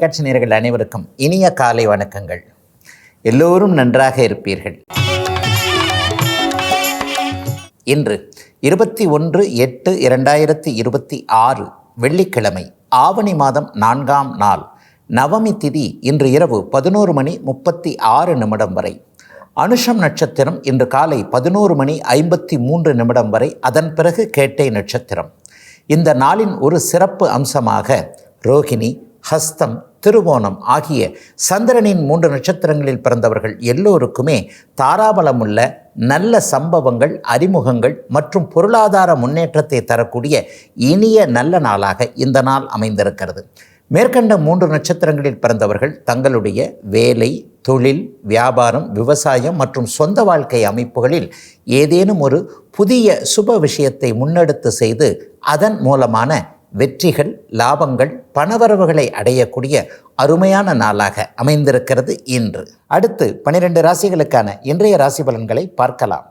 காட்சி நேயர்கள் அனைவருக்கும் இனிய காலை வணக்கங்கள். எல்லோரும் நன்றாக இருப்பீர்கள். இன்று 21/8/2026 வெள்ளிக்கிழமை, ஆவணி மாதம் 4ஆம் நாள், நவமி திதி. இன்று இரவு 11:36 வரை. அனுஷம் நட்சத்திரம் இன்று காலை 11:53 வரை. அதன் பிறகு கேட்டை நட்சத்திரம். இந்த நாளின் ஒரு சிறப்பு அம்சமாக ரோகிணி, ஹஸ்தம், திருவோணம் ஆகிய சந்திரனின் 3 நட்சத்திரங்களில் பிறந்தவர்கள் எல்லோருக்குமே தாராபலமுள்ள நல்ல சம்பவங்கள், அறிமுகங்கள் மற்றும் பொருளாதார முன்னேற்றத்தை தரக்கூடிய இனிய நல்ல நாளாக இந்த நாள் அமைந்திருக்கிறது. மேற்கண்ட 3 நட்சத்திரங்களில் பிறந்தவர்கள் தங்களுடைய வேலை, தொழில், வியாபாரம், விவசாயம் மற்றும் சொந்த வாழ்க்கை அமைப்புகளில் ஏதேனும் ஒரு புதிய சுப விஷயத்தை முன்னெடுத்து செய்து அதன் மூலமான வெற்றிகள், லாபங்கள், பணவரவுகளை அடையக்கூடிய அருமையான நாளாக அமைந்திருக்கிறது இன்று. அடுத்து 12 ராசிகளுக்கான இன்றைய ராசி பலன்களை பார்க்கலாம்.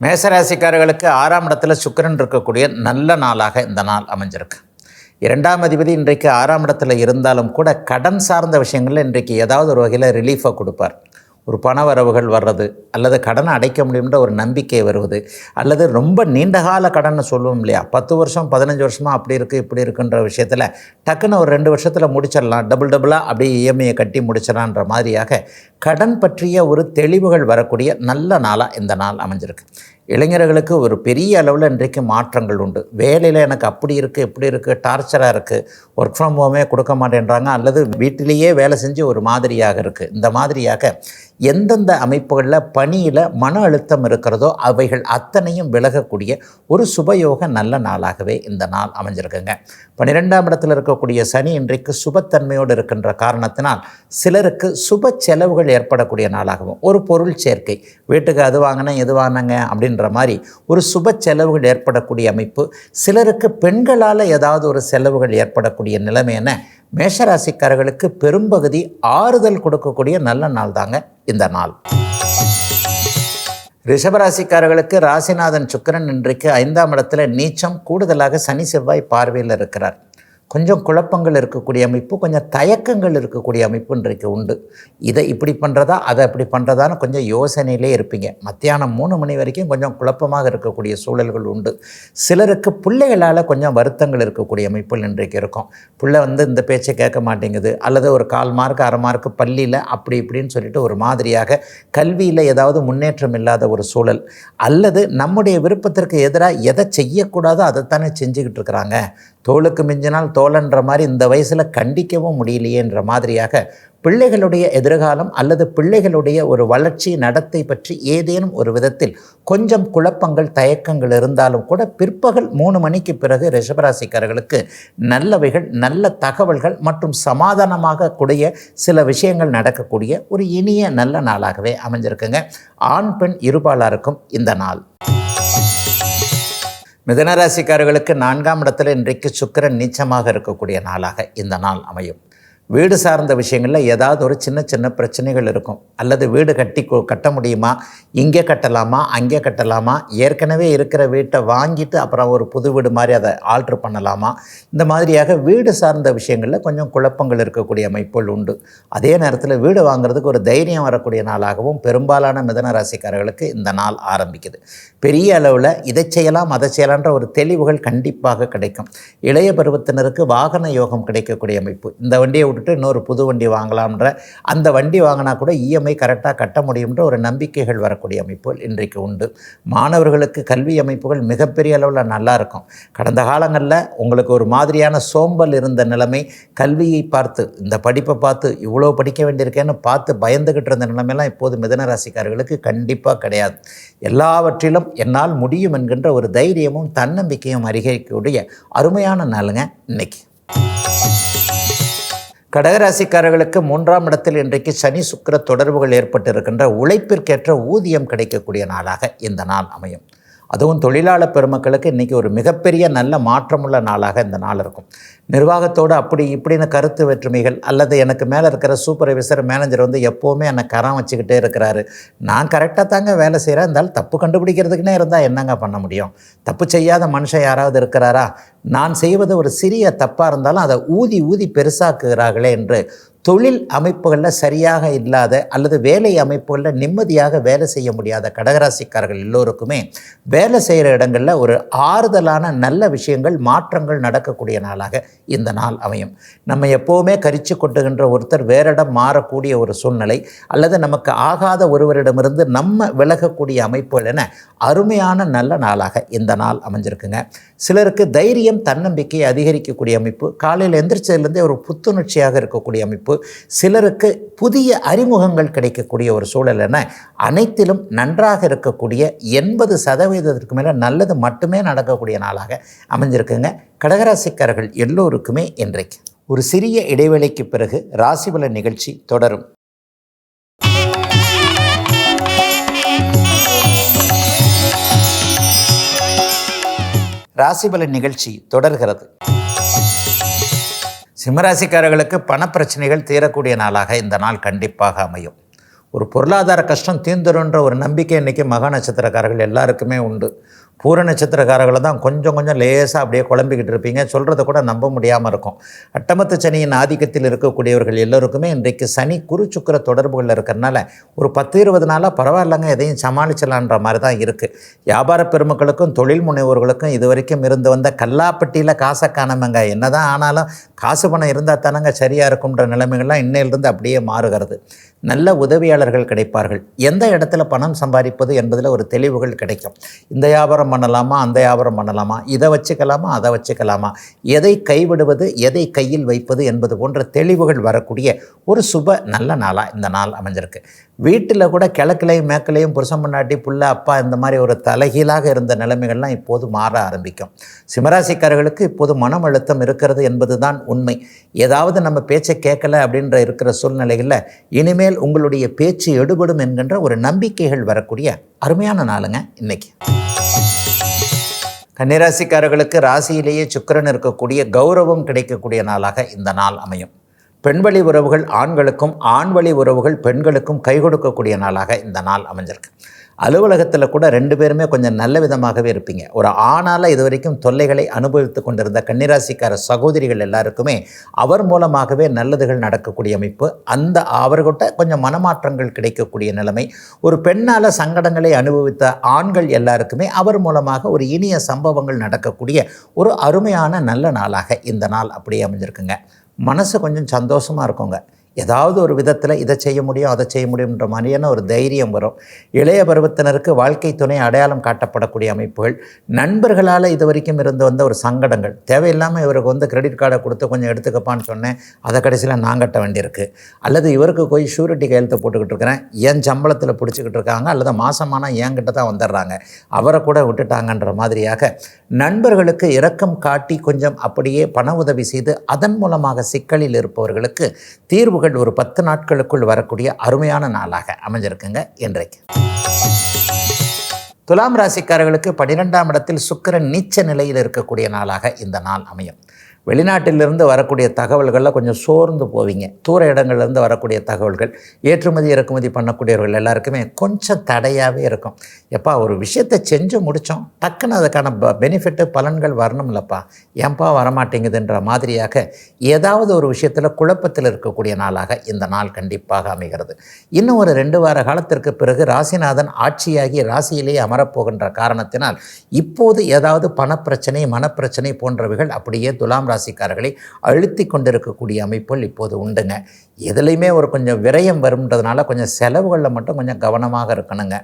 மேசராசிக்காரர்களுக்கு 6ஆம் இடத்துல சுக்கிரன் இருக்கக்கூடிய நல்ல நாளாக இந்த நாள் அமைஞ்சிருக்கு. 2ஆம் அதிபதி இன்றைக்கு 6ஆம் இடத்துல இருந்தாலும் கூட கடன் சார்ந்த விஷயங்களில் இன்றைக்கு ஏதாவது ஒரு வகையில் ரிலீஃபை கொடுப்பார். ஒரு பண வரவுகள் வர்றது, அல்லது கடனை அடைக்க முடியுன்ற ஒரு நம்பிக்கை வருவது, அல்லது ரொம்ப நீண்டகால கடன் சொல்லுவோம் இல்லையா, 10 வருஷம் 15 வருஷமாக அப்படி இருக்குது இப்படி இருக்குன்ற விஷயத்தில் டக்குன்னு ஒரு 2 வருஷத்தில் முடிச்சிடலாம், டபுளாக அப்படியே இஎம்ஐயை கட்டி முடிச்சிடலான்ற மாதிரியாக கடன் பற்றிய ஒரு தெளிவுகள் வரக்கூடிய நல்ல நாளாக இந்த நாள் அமைஞ்சிருக்கு. இளைஞர்களுக்கு ஒரு பெரிய அளவில் இன்றைக்கு மாற்றங்கள் உண்டு. வேலையில் எனக்கு அப்படி இருக்குது இப்படி இருக்குது, டார்ச்சராக இருக்குது, ஒர்க் ஃப்ரம் ஹோமே கொடுக்க மாட்டேன்றாங்க, அல்லது வீட்டிலேயே வேலை செஞ்சு ஒரு மாதிரியாக இருக்குது. இந்த மாதிரியாக எந்தெந்த அமைப்புகளில் பணியில் மன அழுத்தம் இருக்கிறதோ அவைகள் அத்தனையும் விலகக்கூடிய ஒரு சுபயோக நல்ல நாளாகவே இந்த நாள் அமைஞ்சிருக்குங்க. 12ஆம் இடத்தில் இருக்கக்கூடிய சனி இன்றைக்கு சுபத்தன்மையோடு இருக்கின்ற காரணத்தினால் சிலருக்கு சுப செலவுகள் ஏற்படக்கூடிய நாளாகவும், ஒரு பொருள் சேர்க்கை, வீட்டுக்கு அது வாங்கினேன் இது வாங்கினங்க அப்படின்ற மாதிரி ஒரு சுப செலவுகள் ஏற்படக்கூடிய அமைப்பு, சிலருக்கு பெண்களால் ஏதாவது ஒரு செலவுகள் ஏற்படக்கூடிய நிலைமை என மேஷராசிக்காரர்களுக்கு பெரும்பகுதி ஆறுதல் கொடுக்கக்கூடிய நல்ல நாள் தாங்க இந்த நாள். ரிஷபராசிக்காரர்களுக்கு ராசிநாதன் சுக்கிரன் இன்றைக்கு 5ஆம் இடத்துல நீச்சம், கூடுதலாக சனி செவ்வாய் பார்வையில் இருக்கிறார். கொஞ்சம் குழப்பங்கள் இருக்கக்கூடிய அமைப்பு, கொஞ்சம் தயக்கங்கள் இருக்கக்கூடிய அமைப்பு இன்றைக்கு உண்டு. இதை இப்படி பண்ணுறதா அதை அப்படி பண்ணுறதான்னு கொஞ்சம் யோசனையிலே இருப்பீங்க. மத்தியானம் 3 மணி வரைக்கும் கொஞ்சம் குழப்பமாக இருக்கக்கூடிய சூழல்கள் உண்டு. சிலருக்கு பிள்ளைகளால் கொஞ்சம் வருத்தங்கள் இருக்கக்கூடிய அமைப்புகள் இன்றைக்கு இருக்கும். பிள்ளை இந்த பேச்சை கேட்க மாட்டேங்குது, அல்லது ஒரு 1/4 மார்க் 1/2 மார்க் பள்ளியில் அப்படி இப்படின்னு சொல்லிட்டு ஒரு மாதிரியாக கல்வியில் ஏதாவது முன்னேற்றம் இல்லாத ஒரு சூழல், அல்லது நம்முடைய விருப்பத்திற்கு எதிராக எதை செய்யக்கூடாதோ அதைத்தானே செஞ்சுக்கிட்டு இருக்கிறாங்க. தோளுக்கு மிஞ்சினால் தோழன்ற மாதிரி இந்த வயசில் கண்டிக்கவும் முடியலையேன்ற மாதிரியாக பிள்ளைகளுடைய எதிர்காலம் அல்லது பிள்ளைகளுடைய ஒரு வளர்ச்சி நடத்தை பற்றி ஏதேனும் ஒரு விதத்தில் கொஞ்சம் குழப்பங்கள், தயக்கங்கள் இருந்தாலும் கூட பிற்பகல் 3 மணிக்கு பிறகு ரிஷபராசிக்காரர்களுக்கு நல்லவைகள், நல்ல தகவல்கள் மற்றும் சமாதானமாக கூடிய சில விஷயங்கள் நடக்கக்கூடிய ஒரு இனிய நல்ல நாளாகவே அமைஞ்சிருக்குங்க. ஆண் பெண் இருபாலாருக்கும் இந்த நாள். மிதுனராசிக்காரர்களுக்கு 4ஆம் இடத்துல இன்றைக்கு சுக்கிரன் நீச்சமாக இருக்கக்கூடிய நாளாக இந்த நாள் அமையும். வீடு சார்ந்த விஷயங்களில் ஏதாவது ஒரு சின்ன சின்ன பிரச்சனைகள் இருக்கும். அல்லது வீடு கட்ட முடியுமா, இங்கே கட்டலாமா அங்கே கட்டலாமா, ஏற்கனவே இருக்கிற வீட்டை வாங்கிட்டு அப்புறம் ஒரு புது வீடு மாதிரி அதை ஆல்ட்ரு பண்ணலாமா, இந்த மாதிரியாக வீடு சார்ந்த விஷயங்களில் கொஞ்சம் குழப்பங்கள் இருக்கக்கூடிய அமைப்புகள் உண்டு. அதே நேரத்தில் வீடு வாங்குறதுக்கு ஒரு தைரியம் வரக்கூடிய நாளாகவும் பெரும்பாலான மிதுன ராசிக்காரர்களுக்கு இந்த நாள் ஆரம்பிக்குது. பெரிய அளவில் இதை செய்யலாம் அதை செய்யலான்ற ஒரு தெளிவுகள் கண்டிப்பாக கிடைக்கும். இளைய பருவத்தினருக்கு வாகன யோகம் கிடைக்கக்கூடிய அமைப்பு. இந்த வண்டியை விட்டுட்டு இன்னொரு புது வண்டி வாங்கலாம்ன்ற, அந்த வண்டி வாங்கினா கூட இஎம்ஐ கரெக்டாக கட்ட முடியும்ன்ற ஒரு நம்பிக்கைகள் வரக்கூடிய அமைப்புகள் இன்றைக்கு உண்டு. மாணவர்களுக்கு கல்வி அமைப்புகள் மிகப்பெரிய அளவில் நல்லா இருக்கும். கடந்த காலங்களில் உங்களுக்கு ஒரு மாதிரியான சோம்பல் இருந்த நிலைமை, கல்வியை பார்த்து இந்த படிப்பை பார்த்து இவ்வளோ படிக்க வேண்டியிருக்கேன்னு பார்த்து பயந்துக்கிட்டு இருந்த நிலைமையெல்லாம் இப்போது மிதுன ராசிக்காரர்களுக்கு கண்டிப்பாக கிடையாது. எல்லாவற்றிலும் என்னால் முடியும் என்கின்ற ஒரு தைரியமும் தன்னம்பிக்கையும் அதிகரிக்கக்கூடிய அருமையான நாளுங்க இன்னைக்கு. கடகராசிக்காரர்களுக்கு 3ஆம் இடத்தில் இன்றைக்கு சனி சுக்கிர தொடர்புகள் ஏற்பட்டு இருக்கின்ற உழைப்பிற்கேற்ற ஊதியம் கிடைக்கக்கூடிய நாளாக இந்த நாள் அமையும். அதுவும் தொழிலாளர் பெருமக்களுக்கு இன்றைக்கி ஒரு மிகப்பெரிய நல்ல மாற்றமுள்ள நாளாக இந்த நாள் இருக்கும். நிர்வாகத்தோடு அப்படி இப்படின்னு கருத்து வேற்றுமைகள், அல்லது எனக்கு மேலே இருக்கிற சூப்பர்வைசர் மேனேஜர் எப்போவுமே என்னை கரம் வச்சுக்கிட்டே இருக்கிறாரு, நான் கரெக்டாக தாங்க வேலை செய்கிறேன், இருந்தாலும் தப்பு கண்டுபிடிக்கிறதுக்குன்னே இருந்தால் என்னங்க பண்ண முடியும்? தப்பு செய்யாத மனுஷன் யாராவது இருக்கிறாரா? நான் செய்வது ஒரு சிறிய தப்பாக இருந்தாலும் அதை ஊதி ஊதி பெருசாக்குகிறார்களே என்று தொழில் அமைப்புகளில் சரியாக இல்லாத அல்லது வேலை அமைப்புகளில் நிம்மதியாக வேலை செய்ய முடியாத கடகராசிக்காரர்கள் எல்லோருக்குமே வேலை செய்கிற இடங்களில் ஒரு ஆறுதலான நல்ல விஷயங்கள் மாற்றங்கள் நடக்கக்கூடிய நாளாக இந்த நாள் அமையும். நம்ம எப்போவுமே கரிச்சு கொட்டுகின்ற ஒருத்தர் வேறிடம் மாறக்கூடிய ஒரு சூழ்நிலை, அல்லது நமக்கு ஆகாத ஒருவரிடமிருந்து நம்ம விலகக்கூடிய அமைப்புகள் என அருமையான நல்ல நாளாக இந்த நாள் அமைஞ்சிருக்குங்க. சிலருக்கு தைரியம் தன்னம்பிக்கை அதிகரிக்கக்கூடிய அமைப்பு, காலையில் எந்திரிச்சதுலேருந்தே ஒரு புத்துணர்ச்சியாக இருக்கக்கூடிய அமைப்பு, சிலருக்கு புதிய அறிமுகங்கள் கிடைக்கக்கூடிய ஒரு சூழல் என அனைத்திலும் நன்றாக இருக்கக்கூடிய 80% மேலே நல்லது மட்டுமே நடக்கக்கூடிய நாளாக அமைஞ்சிருக்குங்க. கடகராசிக்காரர்கள் எல்லோருக்குமே இன்றைக்கு ஒரு சிறிய இடைவேளைக்கு பிறகு ராசிபலன் நிகழ்ச்சி தொடரும். ராசிபலன் நிகழ்ச்சி தொடர்கிறது. சிம்மராசிக்காரர்களுக்கு பணப்பிரச்சனைகள் தீரக்கூடிய நாளாக இந்த நாள் கண்டிப்பாக அமையும். ஒரு பொருளாதார கஷ்டம் தீர்ந்துருன்ற ஒரு நம்பிக்கை இன்றைக்கி மக நட்சத்திரக்காரர்கள் எல்லாருக்குமே உண்டு. பூர நட்சத்திரக்காரர்களை தான் கொஞ்சம் லேசாக அப்படியே குழம்பிக்கிட்டு இருப்பீங்க, சொல்கிறத கூட நம்ப முடியாமல் இருக்கும். அட்டமத்து சனியின் ஆதிக்கத்தில் இருக்கக்கூடியவர்கள் எல்லோருக்குமே இன்றைக்கு சனி குரு சுக்கிர தொடர்புகளில் இருக்கிறனால ஒரு 10-20 நாளாக பரவாயில்லைங்க, எதையும் சமாளிச்சலான்ற மாதிரி தான் இருக்குது. வியாபார பெருமக்களுக்கும் தொழில் முனைவோர்களுக்கும் இது வரைக்கும் இருந்து வந்த கல்லாப்பட்டியில் காசை காணாமங்க, என்ன தான் ஆனாலும் காசு பணம் இருந்தால் தானங்க சரியாக இருக்கும்ன்ற நிலைமைகள்லாம் இன்னையிலிருந்து அப்படியே மாறுகிறது. நல்ல உதவியாளர்கள் கிடைப்பார்கள். எந்த இடத்துல பணம் சம்பாதிப்பது என்பதில் ஒரு தெளிவுகள் கிடைக்கும். இந்த வியாபாரம் பண்ணலாமா, அந்த வியாபாரம் பண்ணலாமா, இதை வச்சுக்கலாமா, அதை வச்சுக்கலாமா, எதை கைவிடுவது, எதை கையில் வைப்பது என்பது போன்ற தெளிவுகள் வரக்கூடிய ஒரு சுப நல்ல நாளாக இந்த நாள் அமைஞ்சிருக்கு. வீட்டில் கூட கிழக்குலையும் மேற்குலையும் புருஷன் பொண்டாட்டி புள்ள அப்பா இந்த மாதிரி ஒரு தலைகீழாக இருந்த நிலைமைகள்லாம் இப்போது மாற ஆரம்பிக்கும். சிம்மராசிக்காரர்களுக்கு இப்போது மனம் அழுத்தம் இருக்கிறது என்பது தான் உண்மை. ஏதாவது நம்ம பேச்சை கேட்கல அப்படின்ற இருக்கிற சூழ்நிலைகளில் இனிமேல் உங்களுடைய பேச்சு எடுபடும் என்கின்ற ஒரு நம்பிக்கைகள் வரக்கூடிய அருமையான நாளுங்க இன்னைக்கு. கன்னிராசிக்காரர்களுக்கு ராசியிலேயே சுக்கிரன் இருக்கக்கூடிய கௌரவம் கிடைக்கக்கூடிய நாளாக இந்த நாள் அமையும். பெண்வழி உறவுகள் ஆண்களுக்கும், ஆண்வழி உறவுகள் பெண்களுக்கும் கை கொடுக்கக்கூடிய நாளாக இந்த நாள் அமைஞ்சிருக்கு. அலுவலகத்தில் கூட 2 பேருமே கொஞ்சம் நல்ல விதமாகவே இருப்பீங்க. ஒரு ஆணால் இது வரைக்கும் தொல்லைகளை அனுபவித்து கொண்டிருந்த கன்னிராசிக்கார சகோதரிகள் எல்லாருக்குமே அவர் மூலமாகவே நல்லதுகள் நடக்கக்கூடிய அமைப்பு, அந்த அவர்கிட்ட கொஞ்சம் மனமாற்றங்கள் கிடைக்கக்கூடிய நிலைமை, ஒரு பெண்ணால் சங்கடங்களை அனுபவித்த ஆண்கள் எல்லாருக்குமே அவர் மூலமாக ஒரு இனிய சம்பவங்கள் நடக்கக்கூடிய ஒரு அருமையான நல்ல நாளாக இந்த நாள் அப்படியே அமைஞ்சிருக்குங்க. மனசு கொஞ்சம் சந்தோஷமாக இருக்குங்க. ஏதாவது ஒரு விதத்தில் இதை செய்ய முடியும், அதை செய்ய முடியுன்ற மாதிரியான ஒரு தைரியம் வரும். இளைய பருவத்தினருக்கு வாழ்க்கை துணை அடையாளம் காட்டப்படக்கூடிய அமைப்புகள், நண்பர்களால் இது வரைக்கும் இருந்து வந்த ஒரு சங்கடங்கள், தேவையில்லாமல் இவருக்கு கிரெடிட் கார்டை கொடுத்து கொஞ்சம் எடுத்துக்கப்பான்னு சொன்னேன், அதை கடைசியில் நான் கட்ட வேண்டியிருக்கு, அல்லது இவருக்கு போய் ஷூரிட்டி கையெழுத்து போட்டுக்கிட்டு இருக்கிறேன், என் சம்பளத்தில் பிடிச்சிக்கிட்டு இருக்காங்க, அல்லது மாதமானால் என்கிட்ட தான் வந்துடுறாங்க, அவரை கூட விட்டுட்டாங்கன்ற மாதிரியாக நண்பர்களுக்கு இரக்கம் காட்டி கொஞ்சம் அப்படியே பண உதவி செய்து அதன் மூலமாக சிக்கலில் இருப்பவர்களுக்கு தீர்வுகள் ஒரு 10 நாட்களுக்குள் வரக்கூடிய அருமையான நாளாக அமைஞ்சிருக்குங்க இன்றைக்கு. துலாம் ராசிக்காரர்களுக்கு 12ஆம் இடத்தில் சுக்கிரன் நீச்ச நிலையில் இருக்கக்கூடிய நாளாக இந்த நாள் அமையும். வெளிநாட்டிலிருந்து வரக்கூடிய தகவல்களில் கொஞ்சம் சோர்ந்து போவீங்க. தூர இடங்கள்லேருந்து வரக்கூடிய தகவல்கள், ஏற்றுமதி இறக்குமதி பண்ணக்கூடியவர்கள் எல்லாருக்குமே கொஞ்சம் தடையாகவே இருக்கும். எப்பா ஒரு விஷயத்தை செஞ்சு முடித்தோம், டக்குன்னு அதுக்கான பெனிஃபிட்டு பலன்கள் வரணும்லப்பா, ஏன்பா வரமாட்டேங்குதுன்ற மாதிரியாக ஏதாவது ஒரு விஷயத்தில் குழப்பத்தில் இருக்கக்கூடிய நாளாக இந்த நாள் கண்டிப்பாக அமைகிறது. இன்னும் ஒரு 2 வார காலத்திற்கு பிறகு ராசிநாதன் ஆட்சியாகி ராசியிலேயே அமரப்போகின்ற காரணத்தினால் இப்போது ஏதாவது பணப்பிரச்சனை, மனப்பிரச்சனை போன்றவைகள் அப்படியே துலாம் ராசிக்காரர்களை அழுத்தி கொண்டிருக்கக்கூடிய அமைப்புகள் இப்போது உண்டுங்க. எதுலையுமே ஒரு கொஞ்சம் விரயம் வரும்ன்றதுனால கொஞ்சம் செலவுகளில் மட்டும் கொஞ்சம் கவனமாக இருக்கணுங்க.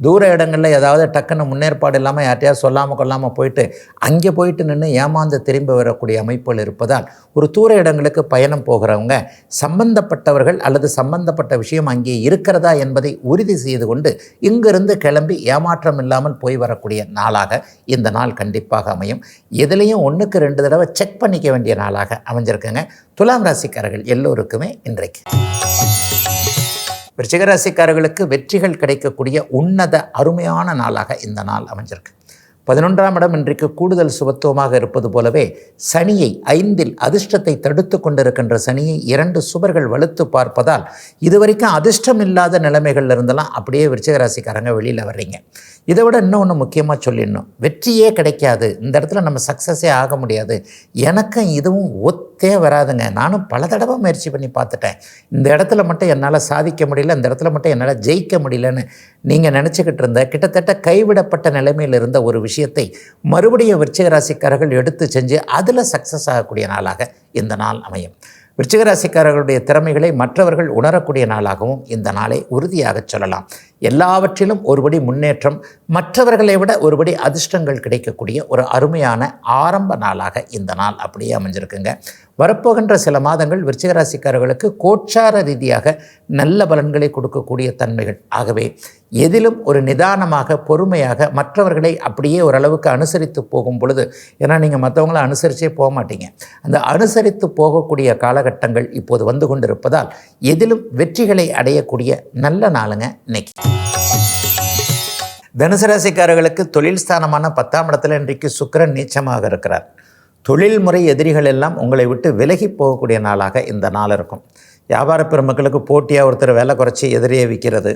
தூர இடங்களில் ஏதாவது டக்குன்னு முன்னேற்பாடு இல்லாமல் யார்ட்டையாவது சொல்லாமல் கொள்ளாமல் போயிட்டு அங்கே போயிட்டு நின்று ஏமாந்து திரும்பி வரக்கூடிய அமைப்புகள் இருப்பதால் ஒரு தூர இடங்களுக்கு பயணம் போகிறவங்க சம்பந்தப்பட்டவர்கள் அல்லது சம்பந்தப்பட்ட விஷயம் அங்கே இருக்கிறதா என்பதை உறுதி செய்து கொண்டு இங்கிருந்து கிளம்பி ஏமாற்றம் இல்லாமல் போய் வரக்கூடிய நாளாக இந்த நாள் கண்டிப்பாக அமையும். எதுலேயும் 1க்கு 2 தடவை செக் பண்ணிக்க வேண்டிய நாளாக அமைஞ்சிருக்குங்க துலாம் ராசிக்காரர்கள் எல்லோருக்குமே இன்றைக்கு. விருச்சிக ராசிக்காரர்களுக்கு வெற்றிகள் கிடைக்கக்கூடிய உன்னத அருமையான நாளாக இந்த நாள் அமைஞ்சிருக்கு. 11ஆம் இடம் இன்றைக்கு கூடுதல் சுபத்துவமாக இருப்பது போலவே சனியை 5இல் அதிர்ஷ்டத்தை தடுத்து கொண்டிருக்கின்ற சனியை 2 சுபர்கள் வலுத்து பார்ப்பதால் இதுவரைக்கும் அதிர்ஷ்டம் இல்லாத நிலைமைகள் இருந்தெல்லாம் அப்படியே விருச்சிக ராசிக்காரங்க வெளியில் வர்றீங்க. இதை விட இன்னொன்று முக்கியமாக சொல்லிடணும், வெற்றியே கிடைக்காது, இந்த இடத்துல நம்ம சக்ஸஸே ஆக முடியாது, எனக்கும் இதுவும் ஒத்தே வராதுங்க, நானும் பல தடவை முயற்சி பண்ணி பார்த்துட்டேன், இந்த இடத்துல மட்டும் என்னால் சாதிக்க முடியல, இந்த இடத்துல மட்டும் என்னால் ஜெயிக்க முடியலன்னு நீங்கள் நினச்சிக்கிட்டு இருந்த கிட்டத்தட்ட கைவிடப்பட்ட நிலைமையில் இருந்த ஒரு விஷயத்தை மறுபடியும் விருச்சிக ராசிக்காரர்கள் எடுத்து செஞ்சு அதில் சக்ஸஸ் ஆகக்கூடிய நாளாக இந்த நாள் அமையும். விருச்சிக ராசிக்காரர்களுடைய திறமைகளை மற்றவர்கள் உணரக்கூடிய நாளாகவும் இந்த நாளை உறுதியாக சொல்லலாம். எல்லாவற்றிலும் ஒருபடி முன்னேற்றம், மற்றவர்களை விட ஒருபடி அதிர்ஷ்டங்கள் கிடைக்கக்கூடிய ஒரு அருமையான ஆரம்ப நாளாக இந்த நாள் அப்படியே அமைஞ்சிருக்குங்க. வரப்போகின்ற சில மாதங்கள் விருச்சிக ராசிக்காரர்களுக்கு கோச்சார ரீதியாக நல்ல பலன்களை கொடுக்கக்கூடிய தன்மைகள். ஆகவே எதிலும் ஒரு நிதானமாக பொறுமையாக மற்றவர்களை அப்படியே ஓரளவுக்கு அனுசரித்து போகும் பொழுது, ஏன்னா நீங்கள் மற்றவங்கள அனுசரித்தே போக மாட்டீங்க, அந்த அனுசரித்து போகக்கூடிய காலகட்டங்கள் இப்போது வந்து கொண்டிருப்பதால் எதிலும் வெற்றிகளை அடையக்கூடிய நல்ல நாளுங்க இன்னைக்கு. தனுசு ராசிக்காரர்களுக்கு தொழில் ஸ்தானமான 10ஆம் இடத்துல இன்றைக்கு சுக்கிரன் நீச்சமாக இருக்கிறார். தொழில்முறை எதிரிகள் எல்லாம் உங்களை விட்டு விலகி போகக்கூடிய நாளாக இந்த நாள் இருக்கும். வியாபார பெருமக்களுக்கு போட்டியாக ஒருத்தர் விலை குறைச்சி எதிரியை விற்கிறது,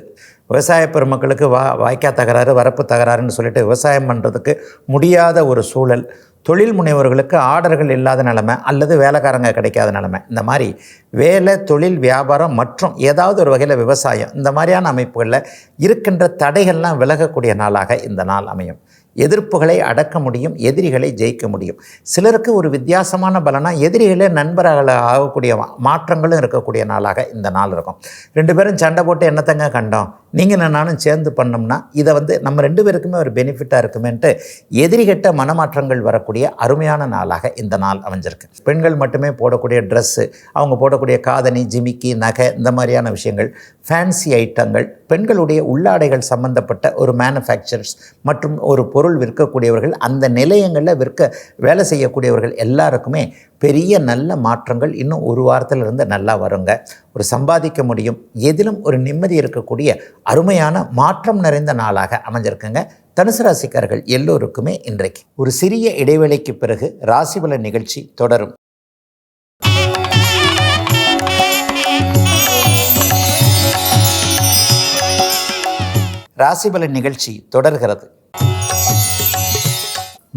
விவசாய பெருமக்களுக்கு வாய்க்கா தகராறு வரப்பு தகராறுன்னு சொல்லிட்டு விவசாயம் பண்ணுறதுக்கு முடியாத ஒரு சூழல், தொழில் முனைவர்களுக்கு ஆர்டர்கள் இல்லாத நிலைமை அல்லது வேலைக்காரங்க கிடைக்காத நிலைமை, இந்த மாதிரி வேலை தொழில் வியாபாரம் மற்றும் ஏதாவது ஒரு வகையில் விவசாயம், இந்த மாதிரியான அமைப்புகளில் இருக்கின்ற தடைகள்லாம் விலகக்கூடிய நாளாக இந்த நாள் அமையும். எதிர்ப்புகளை அடக்க முடியும், எதிரிகளை ஜெயிக்க முடியும். சிலருக்கு ஒரு வித்தியாசமான பலனாக எதிரிகளே நண்பர்கள் ஆகக்கூடிய மாற்றங்களும் இருக்கக்கூடிய நாளாக இந்த நாள் இருக்கும். 2 பேரும் சண்டை போட்டு என்னத்தங்க கண்டோம், நீங்கள் நானும் சேர்ந்து பண்ணோம்னா இதை நம்ம 2 பேருக்குமே ஒரு பெனிஃபிட்டாக இருக்குமேன்ட்டு எதிரிகட்ட மனமாற்றங்கள் வரக்கூடிய அருமையான நாளாக இந்த நாள் அமைஞ்சிருக்கு. பெண்கள் மட்டுமே போடக்கூடிய ட்ரெஸ்ஸு, அவங்க போடக்கூடிய காதணி, ஜிமிக்கி, நகை, இந்த மாதிரியான விஷயங்கள், ஃபேன்சி ஐட்டங்கள், பெண்களுடைய உள்ளாடைகள் சம்பந்தப்பட்ட ஒரு மேனுஃபேக்சரர்ஸ் மற்றும் ஒரு பொருள் விற்கக்கூடியவர்கள், அந்த நிலையங்களில் வேலை செய்யக்கூடியவர்கள் எல்லாருக்குமே பெரிய நல்ல மாற்றங்கள் இன்னும் ஒரு வாரத்திலிருந்து நல்லா வருங்க. ஒரு சம்பாதிக்க முடியும், எதிலும் ஒரு நிம்மதி இருக்கக்கூடிய அருமையான மாற்றம் நிறைந்த நாளாக அமைஞ்சிருக்குங்க. தனுசு ராசிக்காரர்கள் எல்லோருக்குமே இன்றைக்கு ஒரு சிறிய இடைவேளைக்கு பிறகு ராசிபலன் நிகழ்ச்சி தொடரும். ராசிபலன் நிகழ்ச்சி தொடர்கிறது.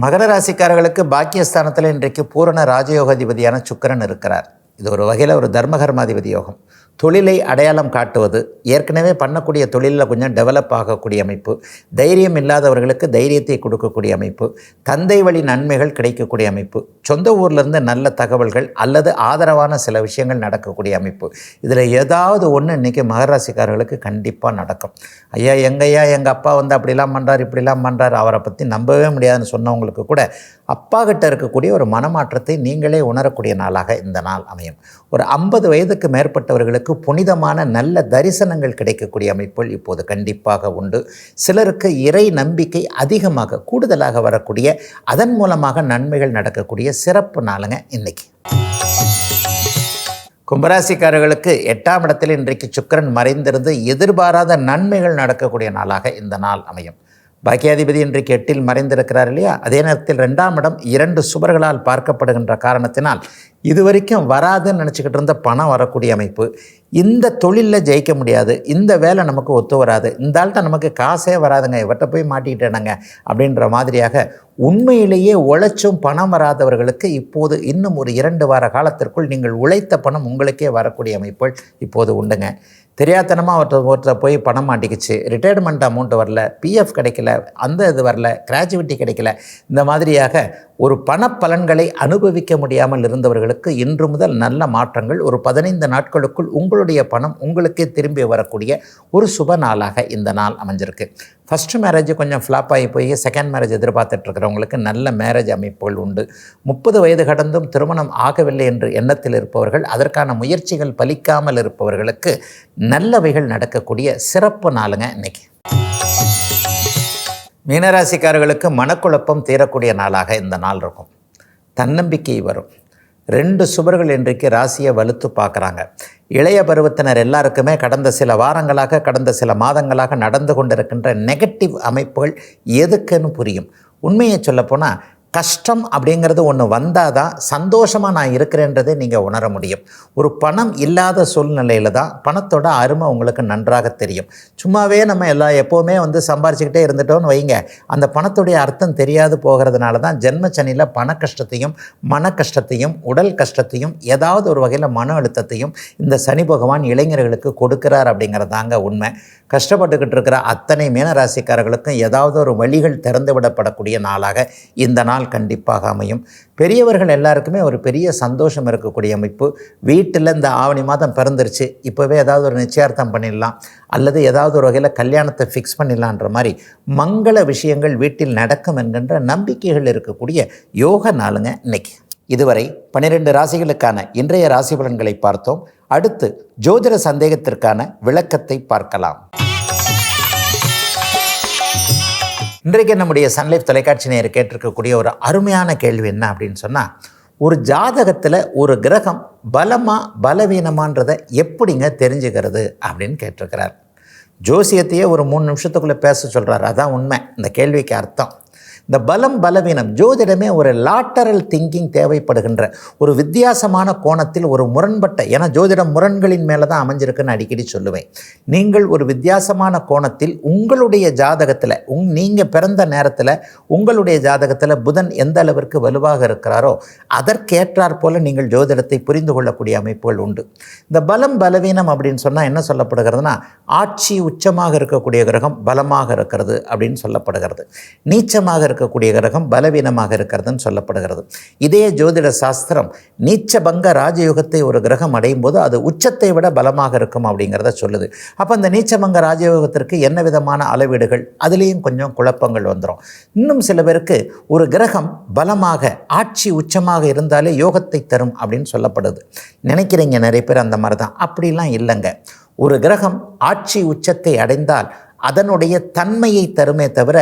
மகர ராசிக்காரர்களுக்கு பாக்கியஸ்தானத்தில் இன்றைக்கு பூரண ராஜயோகாதிபதியான சுக்கிரன் இருக்கிறார். இது ஒரு வகையில் ஒரு தர்மகர்மாதிபதி யோகம். தொழிலை அடையாளம் காட்டுவது, ஏற்கனவே பண்ணக்கூடிய தொழிலில் கொஞ்சம் டெவலப் ஆகக்கூடிய அமைப்பு, தைரியம் இல்லாதவர்களுக்கு தைரியத்தை கொடுக்கக்கூடிய அமைப்பு, தந்தை வழி நன்மைகள் கிடைக்கக்கூடிய அமைப்பு, சொந்த ஊர்லேருந்து நல்ல தகவல்கள் அல்லது ஆதரவான சில விஷயங்கள் நடக்கக்கூடிய அமைப்பு. இதில் ஏதாவது ஒன்று இன்றைக்கி மகராசிக்காரர்களுக்கு கண்டிப்பாக நடக்கும். ஐயா எங்கள் அப்பா அப்படிலாம் பண்ணுறார் இப்படிலாம் பண்ணுறார், அவரை பற்றி நம்பவே முடியாதுன்னு சொன்னவங்களுக்கு கூட அப்பா கிட்ட இருக்கக்கூடிய ஒரு மனமாற்றத்தை நீங்களே உணரக்கூடிய நாளாக இந்த நாள் அமையும். ஒரு 50 வயதுக்கு மேற்பட்டவர்களுக்கு புனிதமான நல்ல தரிசனங்கள் கிடைக்கக்கூடிய அமைப்புகள் இப்போது கண்டிப்பாக உண்டு. சிலருக்கு இறை நம்பிக்கை அதிகமாக கூடுதலாக வரக்கூடிய, அதன் மூலமாக நன்மைகள் நடக்கக்கூடிய சிறப்பு நாளுங்க இன்னைக்கு. கும்பராசிக்காரர்களுக்கு 8ஆம் இடத்தில் இன்றைக்கு சுக்கிரன் மறைந்திருந்து எதிர்பாராத நன்மைகள் நடக்கக்கூடிய நாளாக இந்த நாள் அமையும். பாக்கியாதிபதி இன்றைக்கு 8இல் மறைந்திருக்கிறார் இல்லையா, அதே நேரத்தில் 2ஆம் இடம் 2 சுபர்களால் பார்க்கப்படுகின்ற காரணத்தினால் இதுவரைக்கும் வராதுன்னு நினச்சிக்கிட்டு இருந்த பணம் வரக்கூடிய அமைப்பு. இந்த தொழிலில் ஜெயிக்க முடியாது, இந்த வேலை நமக்கு ஒத்து வராது, இந்த ஆள்கிட்ட நமக்கு காசே வராதுங்க, இவர்கிட்ட போய் மாட்டிக்கிட்டேனுங்க அப்படின்ற மாதிரியாக உண்மையிலேயே உழைச்சும் பணம் வராதவர்களுக்கு இப்போது இன்னும் ஒரு 2 வார காலத்திற்குள் நீங்கள் உழைத்த பணம் உங்களுக்கே வரக்கூடிய அமைப்புகள் இப்போது உண்டுங்க. தெரியாதனமாக ஒருத்தர் போய் பணம் மாட்டிக்கிச்சு, ரிட்டையர்மெண்ட் அமௌண்ட் வரல, பிஎஃப் கிடைக்கல, அந்த இது வரல, கிராஜுவிட்டி கிடைக்கல, இந்த மாதிரியாக ஒரு பணப்பலன்களை அனுபவிக்க முடியாமல் இருந்தவர்களுக்கு இன்று முதல் நல்ல மாற்றங்கள். ஒரு 15 நாட்களுக்குள் உங்களுடைய பணம் உங்களுக்கே திரும்பி வரக்கூடிய ஒரு சுப நாளாக இந்த நாள் அமைஞ்சிருக்கு. ஃபஸ்ட்டு மேரேஜ் கொஞ்சம் ஃப்ளாப் ஆகி போய் செகண்ட் மேரேஜ் எதிர்பார்த்துட்ருக்கிறவங்களுக்கு நல்ல மேரேஜ் அமைப்புகள் உண்டு. 30 வயது கடந்தும் திருமணம் ஆகவில்லை என்று எண்ணத்தில் இருப்பவர்கள், அதற்கான முயற்சிகள் பலிக்காமல் இருப்பவர்களுக்கு நல்லவைகள் நடக்கக்கூடிய சிறப்பு நாளுங்க இன்னைக்கு. மீனராசிக்காரர்களுக்கு மனக்குழப்பம் தீரக்கூடிய நாளாக இந்த நாள் இருக்கும். தன்னம்பிக்கை வரும். 2 சுபர்கள் இன்றைக்கு ராசியை வலுத்து பார்க்குறாங்க. இளைய பருவத்தினர் எல்லாருக்குமே கடந்த சில வாரங்களாக கடந்த சில மாதங்களாக நடந்து கொண்டிருக்கின்ற நெகட்டிவ் அமைப்புகள் எதுக்குன்னு புரியும். உண்மையை சொல்லப்போனால் கஷ்டம் அப்படிங்கிறது ஒன்று வந்தால் தான் சந்தோஷமாக நான் இருக்கிறேன்றதை நீங்கள் உணர முடியும். ஒரு பணம் இல்லாத சூழ்நிலையில் தான் பணத்தோட அருமை உங்களுக்கு நன்றாக தெரியும். சும்மாவே நம்ம எப்போவுமே சம்பாரிச்சுக்கிட்டே இருந்துட்டோன்னு வைங்க, அந்த பணத்துடைய அர்த்தம் தெரியாது போகிறதுனால தான் ஜென்மச்சனியில் பண கஷ்டத்தையும் மன கஷ்டத்தையும் உடல் கஷ்டத்தையும் ஏதாவது ஒரு வகையில் மன அழுத்தத்தையும் இந்த சனி பகவான் இளைஞர்களுக்கு கொடுக்கிறார் அப்படிங்கிறதாங்க உண்மை. கஷ்டப்பட்டுக்கிட்டு இருக்கிற அத்தனை மீனராசிக்காரர்களுக்கும் ஏதாவது ஒரு வழிகள் திறந்து விடப்படக்கூடிய நாளாக இந்த நாள் கண்டிப்பாக அமையும். பெரியவர்கள் எல்லாருக்குமே ஒரு பெரிய சந்தோஷம் இருக்கக்கூடிய அமைப்பு. வீட்டில் இந்த ஆவணி மாதம் பிறந்துருச்சு, இப்போவே ஏதாவது ஒரு நிச்சயார்த்தம் பண்ணிடலாம் அல்லது ஏதாவது ஒரு வகையில் கல்யாணத்தை ஃபிக்ஸ் பண்ணிடலான்ற மாதிரி மங்கள விஷயங்கள் வீட்டில் நடக்கும் என்கின்ற நம்பிக்கைகள் இருக்கக்கூடிய யோக நாளுங்க இன்னைக்கு. இதுவரை 12 ராசிகளுக்கான இன்றைய ராசி பலன்களை பார்த்தோம். அடுத்து ஜோதிட சந்தேகத்திற்கான விளக்கத்தை பார்க்கலாம். இன்றைக்கு நம்முடைய சன்லைஃப் தொலைக்காட்சி நேயர் கேட்டிருக்கக்கூடிய ஒரு அருமையான கேள்வி என்ன அப்படின்னு சொன்னால், ஒரு ஜாதகத்தில் ஒரு கிரகம் பலமாக பலவீனமான்றதை எப்படிங்க தெரிஞ்சுக்கிறது அப்படின்னு கேட்டிருக்கிறார். ஜோசியத்தையே ஒரு 3 நிமிஷத்துக்குள்ளே பேச சொல்கிறார். அதான் உண்மை. இந்த கேள்விக்கு அர்த்தம் இந்த பலம் பலவீனம் ஜோதிடமே ஒரு லாட்டரல் திங்கிங் தேவைப்படுகின்ற ஒரு வித்தியாசமான கோணத்தில் ஒரு முரண்பட்ட, ஏன்னா ஜோதிடம் முரண்களின் மேலே தான் அமைஞ்சிருக்குன்னு அடிக்கடி சொல்லுவேன். நீங்கள் ஒரு வித்தியாசமான கோணத்தில் உங்களுடைய ஜாதகத்தில் நீங்கள் பிறந்த நேரத்தில் உங்களுடைய ஜாதகத்தில் புதன் எந்த அளவிற்கு வலுவாக இருக்கிறாரோ அதற்கேற்றாற் போல நீங்கள் ஜோதிடத்தை புரிந்து கொள்ளக்கூடிய அமைப்புகள் உண்டு. இந்த பலம் பலவீனம் அப்படின்னு சொன்னால் என்ன சொல்லப்படுகிறதுனா, ஆட்சி உச்சமாக இருக்கக்கூடிய கிரகம் பலமாக இருக்கிறது அப்படின்னு சொல்லப்படுகிறது, நீச்சமாக இருக்கக்கூடிய கிரகம் பலவீனமாக இருக்கிறதுன்னு சொல்லப்படுகிறது. இதே ஜோதிட சாஸ்திரம் நீச்சபங்க ராஜயோகத்தை ஒரு கிரகம் அடையும் போது அது உச்சத்தை விட பலமாக இருக்கும் அப்படிங்கிறத சொல்லுது. அப்போ அந்த நீச்சபங்க ராஜயோகத்திற்கு என்ன விதமான அளவீடுகள், அதுலேயும் கொஞ்சம் குழப்பங்கள் வந்துடும். இன்னும் சில பேருக்கு ஒரு கிரகம் பலமாக ஆட்சி உச்சமாக இருந்தாலே யோகத்தை தரும் அப்படின்னு சொல்லப்படுது. நினைக்கிறீங்க நிறைய பேர் அந்த மாதிரி தான். அப்படிலாம் இல்லைங்க. ஒரு கிரகம் ஆட்சி உச்சத்தை அடைந்தால் அதனுடைய தன்மையை தருமே தவிர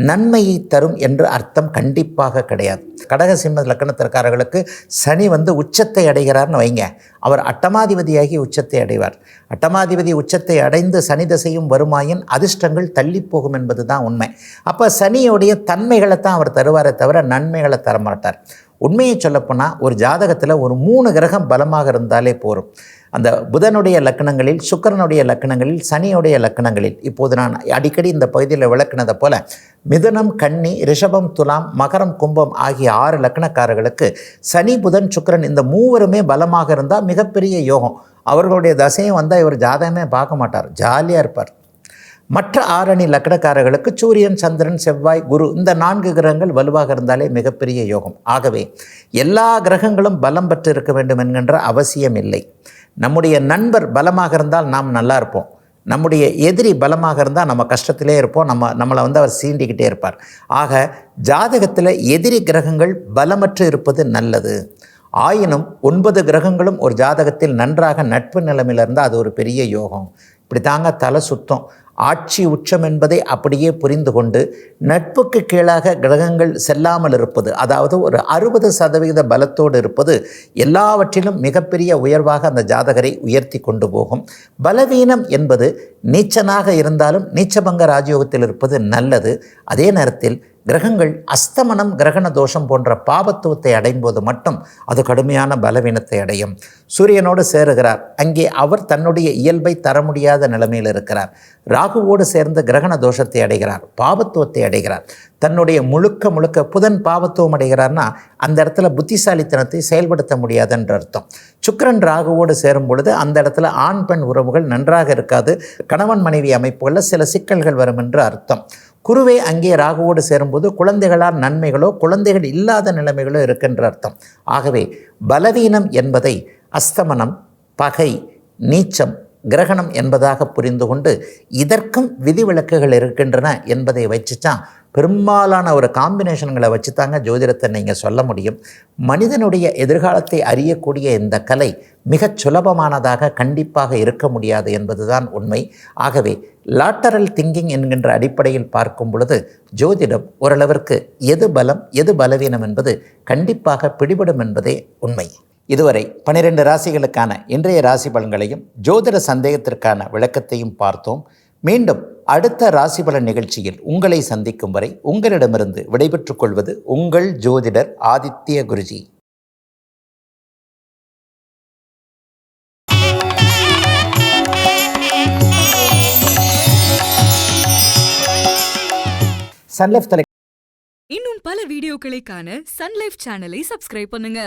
நன்மையை தரும் என்று அர்த்தம் கண்டிப்பாக கிடையாது. கடக சிம்ம லக்கணத்திற்காரர்களுக்கு சனி உச்சத்தை அடைகிறார்னு வைங்க, அவர் அட்டமாதிபதியாகி உச்சத்தை அடைவார். அட்டமாதிபதி உச்சத்தை அடைந்து சனி தசையும் வருமாயின் அதிர்ஷ்டங்கள் தள்ளி போகும் என்பது தான் உண்மை. அப்போ சனியோடைய தன்மைகளை தான் அவர் தருவாரே தவிர நன்மைகளை தரமாட்டார். உண்மையை சொல்லப்போனால் ஒரு ஜாதகத்தில் ஒரு 3 கிரகம் பலமாக இருந்தாலே போரும். அந்த புதனுடைய லக்கணங்களில், சுக்கிரனுடைய லக்கணங்களில், சனியுடைய லக்கணங்களில், இப்போது நான் அடிக்கடி இந்த பகுதியில் விளக்குனதை போல மிதுனம், கன்னி, ரிஷபம், துலாம், மகரம், கும்பம் ஆகிய 6 லக்கணக்காரர்களுக்கு சனி, புதன், சுக்கிரன் இந்த 3 பலமாக இருந்தால் மிகப்பெரிய யோகம். அவர்களுடைய தசையும் வந்தால் இவர் ஜாதகமே பார்க்க மாட்டார், ஜாலியாக இருப்பார். மற்ற 6 லக்கணக்காரர்களுக்கு சூரியன், சந்திரன், செவ்வாய், குரு இந்த 4 கிரகங்கள் வலுவாக இருந்தாலே மிகப்பெரிய யோகம். ஆகவே எல்லா கிரகங்களும் பலம் பெற்று இருக்க வேண்டும் என்கின்ற அவசியம் இல்லை. நம்முடைய நண்பர் பலமாக இருந்தால் நாம் நல்லா இருப்போம், நம்முடைய எதிரி பலமாக இருந்தால் நம்ம கஷ்டத்திலே இருப்போம், நம்மளை அவர் சீண்டிக்கிட்டே இருப்பார். ஆக ஜாதகத்தில் எதிரி கிரகங்கள் பலமற்று இருப்பது நல்லது. ஆயினும் 9 கிரகங்களும் ஒரு ஜாதகத்தில் நன்றாக நட்பு நிலைமையில் இருந்தால் அது ஒரு பெரிய யோகம். இப்படி தாங்க தலை சுத்தம். ஆட்சி உச்சம் என்பதை அப்படியே புரிந்து கொண்டு நட்புக்கு கீழாக கிரகங்கள் செல்லாமல் இருப்பது, அதாவது ஒரு 60% பலத்தோடு இருப்பது எல்லாவற்றிலும் மிகப்பெரிய உயர்வாக அந்த ஜாதகரை உயர்த்தி கொண்டு போகும். பலவீனம் என்பது நீச்சனாக இருந்தாலும் நீச்சபங்க ராஜயோகத்தில் இருப்பது நல்லது. அதே நேரத்தில் கிரகங்கள் அஸ்தமனம், கிரகண தோஷம் போன்ற பாபத்துவத்தை அடையும் போது மட்டும் அது கடுமையான பலவீனத்தை அடையும். சூரியனோடு சேருகிறார், அங்கே அவர் தன்னுடைய இயல்பை தர முடியாத நிலைமையில் இருக்கிறார். ராகுவோடு சேர்ந்து கிரகண தோஷத்தை அடைகிறார், பாபத்துவத்தை அடைகிறார். தன்னுடைய முழுக்க புதன் பாவத்துவம் அடைகிறார்னா அந்த இடத்துல புத்திசாலித்தனத்தை செயல்படுத்த முடியாதுன்ற அர்த்தம். சுக்கிரன் ராகுவோடு சேரும் பொழுது அந்த இடத்துல ஆண் பெண் உறவுகள் நன்றாக இருக்காது, கணவன் மனைவி அமைப்புகளில் சில சிக்கல்கள் வரும் என்று அர்த்தம். குருவே அங்கே ராகுவோடு சேரும்போது குழந்தைகளால் நன்மைகளோ குழந்தைகள் இல்லாத நிலைமைகளோ இருக்கின்ற அர்த்தம். ஆகவே பலவீனம் என்பதை அஸ்தமனம், பகை, நீச்சம், கிரகணம் என்பதாக புரிந்து கொண்டு இதற்கும் விதிவிலக்குகள் இருக்கின்றன என்பதை வச்சுதான் பெரும்பாலான ஒரு காம்பினேஷன்களை வச்சு தாங்க ஜோதிடத்தை நீங்கள் சொல்ல முடியும். மனிதனுடைய எதிர்காலத்தை அறியக்கூடிய இந்த கலை மிகச் சுலபமானதாக கண்டிப்பாக இருக்க முடியாது என்பதுதான் உண்மை. ஆகவே லாட்டரல் திங்கிங் என்கின்ற அடிப்படையில் பார்க்கும் பொழுது ஜோதிடம் ஓரளவிற்கு எது பலம் எது பலவீனம் என்பது கண்டிப்பாக பிடிபடும் என்பதே உண்மை. இதுவரை 12 ராசிகளுக்கான இன்றைய ராசி பலன்களையும் ஜோதிட சந்தேகத்திற்கான விளக்கத்தையும் பார்த்தோம். மீண்டும் அடுத்த ராசி பலன் நிகழ்ச்சியில் உங்களை சந்திக்கும் வரை உங்களிடமிருந்து விடைபெற்றுக் கொள்வது உங்கள் ஜோதிடர் ஆதித்ய குருஜி. சன்லைஃப் இன்னும் பல வீடியோக்களை காண சன்லைஃப் சேனலை சப்ஸ்கிரைப் பண்ணுங்க.